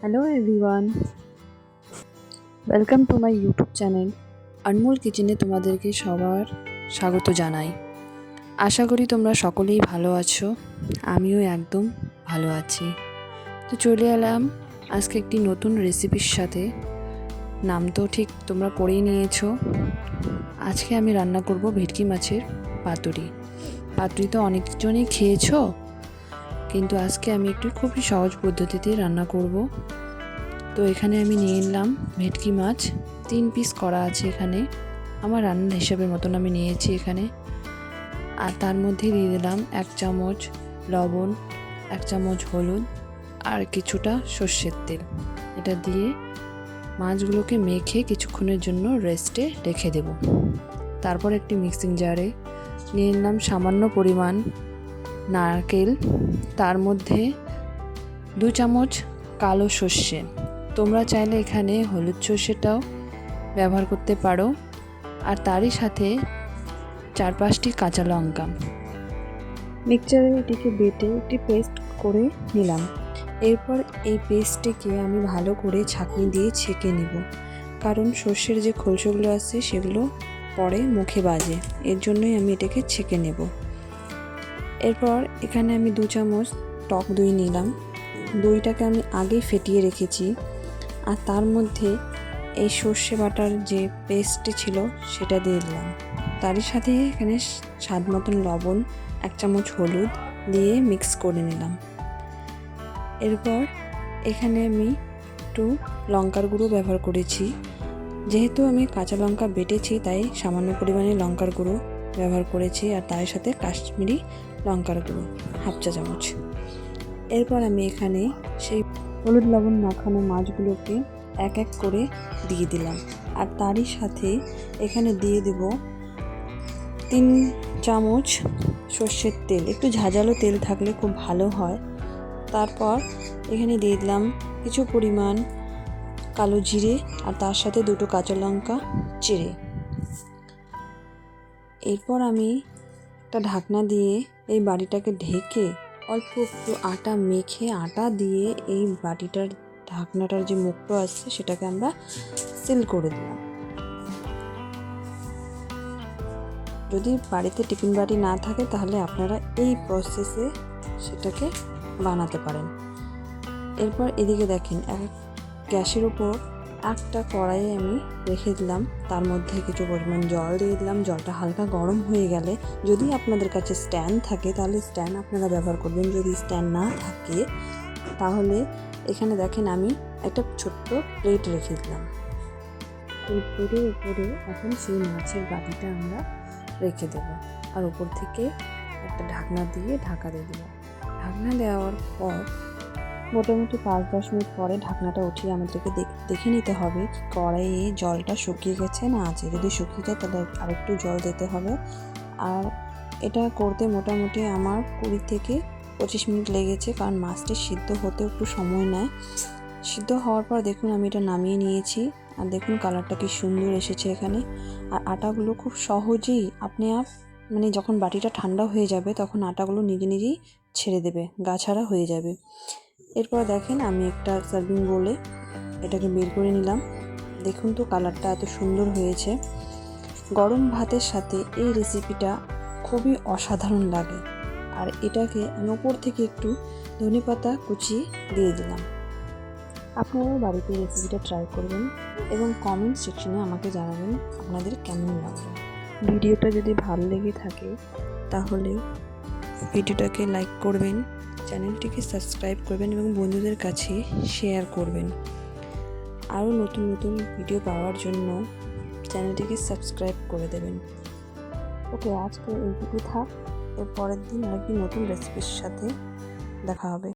Hello everyone, welcome to my YouTube channel Anmol কিচেনে তোমাদেরকে সবার স্বাগত জানাই। আশা করি তোমরা সকলেই ভালো আছো, আমিও একদম ভালো আছি। তো চলে এলাম আজকে একটি নতুন রেসিপির সাথে। নাম তো ঠিক তোমরা পড়েই নিয়েছো। আজকে আমি রান্না করব ভেটকি মাছের পাতুরি। পাতুরি তো অনেকজনই খেয়েছো, কিন্তু আজকে আমি একটু খুবই সহজ পদ্ধতিতে রান্না করব। তো এখানে আমি নিয়ে নিলাম ভেটকি মাছ, 3 পিস করা আছে এখানে। আমার রান্নার হিসাবের মতন আমি নিয়েছি এখানে। আর তার মধ্যে দিয়ে দিলাম 1 চামচ লবণ, 1 চামচ হলুদ আর কিছুটা সর্ষের তেল। এটা দিয়ে মাছগুলোকে মেখে কিছুক্ষণের জন্য রেস্টে রেখে দেব। তারপর একটি মিক্সিং জারে নিয়ে নিলাম সামান্য পরিমাণ নারকেল, তার মধ্যে 2 চামচ কালো সর্ষে। তোমরা চাইলে এখানে হলুদ সর্ষেটাও ব্যবহার করতে পারো। আর তারই সাথে 4-5টি কাঁচা লঙ্কা মিক্সচারে এটিকে বেটে একটি পেস্ট করে নিলাম। এরপর এই পেস্টটিকে আমি ভালো করে ছাঁকনি দিয়ে ছেঁকে নিব, কারণ সর্ষের যে খোলসগুলো আছে সেগুলো পরে মুখে বাজে, এর জন্যই আমি এটাকে ছেঁকে নেব। এরপর এখানে আমি 2 চামচ টক দই নিলাম। দইটাকে আমি আগেই ফেটিয়ে রেখেছি। আর তার মধ্যে এই সর্ষে বাটার যে পেস্টটি ছিল সেটা দিয়ে দিলাম। তারই সাথে এখানে স্বাদ মতন লবণ, 1 চামচ হলুদ দিয়ে মিক্স করে নিলাম। এরপর এখানে আমি একটু লঙ্কার গুঁড়ো ব্যবহার করেছি। যেহেতু আমি কাঁচা লঙ্কা বেটেছি তাই সামান্য পরিমাণে লঙ্কার গুঁড়ো ব্যবহার করেছি। আর তার সাথে কাশ্মীরি লঙ্কার গুঁড়ো 1/2 চা চামচ। এরপর আমি এখানে সেই হলুদ লবণ মাখানো মাছগুলোকে এক এক করে দিয়ে দিলাম। আর তারই সাথে এখানে দিয়ে দেব 3 চামচ সর্ষের তেল। একটু ঝাঁঝালো তেল থাকলে খুব ভালো হয়। তারপর এখানে দিয়ে দিলাম কিছু পরিমাণ কালো জিরে আর তার সাথে 2টো কাঁচা লঙ্কা চিড়ে। এরপর আমি একটা ঢাকনা দিয়ে এই বাটিটাকে ঢেকে অল্প একটু আটা মেখে আটা দিয়ে এই বাটিটার ঢাকনাটার যে মুখটা আছে সেটাকে আমরা সিল করে দিলাম। যদি বাড়িতে টিফিন বাটি না থাকে তাহলে আপনারা এই প্রসেসে সেটাকে বানাতে পারেন। এরপর এদিকে দেখেন গ্যাসের উপর একটা কড়াইয়ে আমি রেখে দিলাম, তার মধ্যে কিছু পরিমাণ জল দিয়ে দিলাম। জলটা হালকা গরম হয়ে গেলে যদি আপনাদের কাছে স্ট্যান্ড থাকে তাহলে স্ট্যান্ড আপনারা ব্যবহার করবেন। যদি স্ট্যান্ড না থাকে তাহলে এখানে দেখেন আমি একটা ছোট্ট প্লেট রেখে দিলাম। এই প্লেটের উপরে এখন সেই মাছের বাটিটা আমরা রেখে দেব। আর উপর থেকে একটা ঢাকনা দিয়ে ঢাকা দিয়ে দেবো। ঢাকনা দেওয়ার পর মোটামুটি 5-10 মিনিট পরে ঢাকনাটা উঠিয়ে আমাদেরকে দেখে নিতে হবে কড়াইয়ে জলটা শুকিয়ে গেছে না আছে। যদি শুকিয়ে যায় তাহলে আরেকটু জল দিতে হবে। আর এটা করতে মোটামুটি আমার 20 থেকে 25 মিনিট লেগেছে, কারণ মাছটি সিদ্ধ হতে একটু সময় নেয়। সিদ্ধ হওয়ার পর দেখুন আমি এটা নামিয়ে নিয়েছি। আর দেখুন কালারটা কি সুন্দর এসেছে এখানে। আর আটাগুলো খুব সহজেই আপনি মানে যখন বাটিটা ঠান্ডা হয়ে যাবে তখন আটাগুলো নিজে নিজেই ছেড়ে দেবে, গা ছাড়া হয়ে যাবে। এরপর দেখেন আমি একটা সার্ভিং বোলে এটাকে বের করে নিলাম। দেখুন তো কালারটা এত সুন্দর হয়েছে। গরম ভাতের সাথে এই রেসিপিটা খুবই অসাধারণ লাগে। আর এটাকে আমি ওপর থেকে একটু ধনেপাতা কুচিয়ে দিয়ে দিলাম। আপনারাও বাড়িতে রেসিপিটা ট্রাই করবেন এবং কমেন্ট সেকশনে আমাকে জানাবেন আপনাদের কেমন লাগবে। ভিডিওটা যদি ভালো লেগে থাকে তাহলে ভিডিওটাকে লাইক করবেন, চ্যানেলটিকে সাবস্ক্রাইব করবেন এবং বন্ধুদের কাছে শেয়ার করবেন। আরও নতুন নতুন ভিডিও পাওয়ার জন্য চ্যানেলটিকে সাবস্ক্রাইব করে দেবেন। ওকে, আজকে এইটুকু থাক। এর পরের দিন আরেকটি নতুন রেসিপির সাথে দেখা হবে।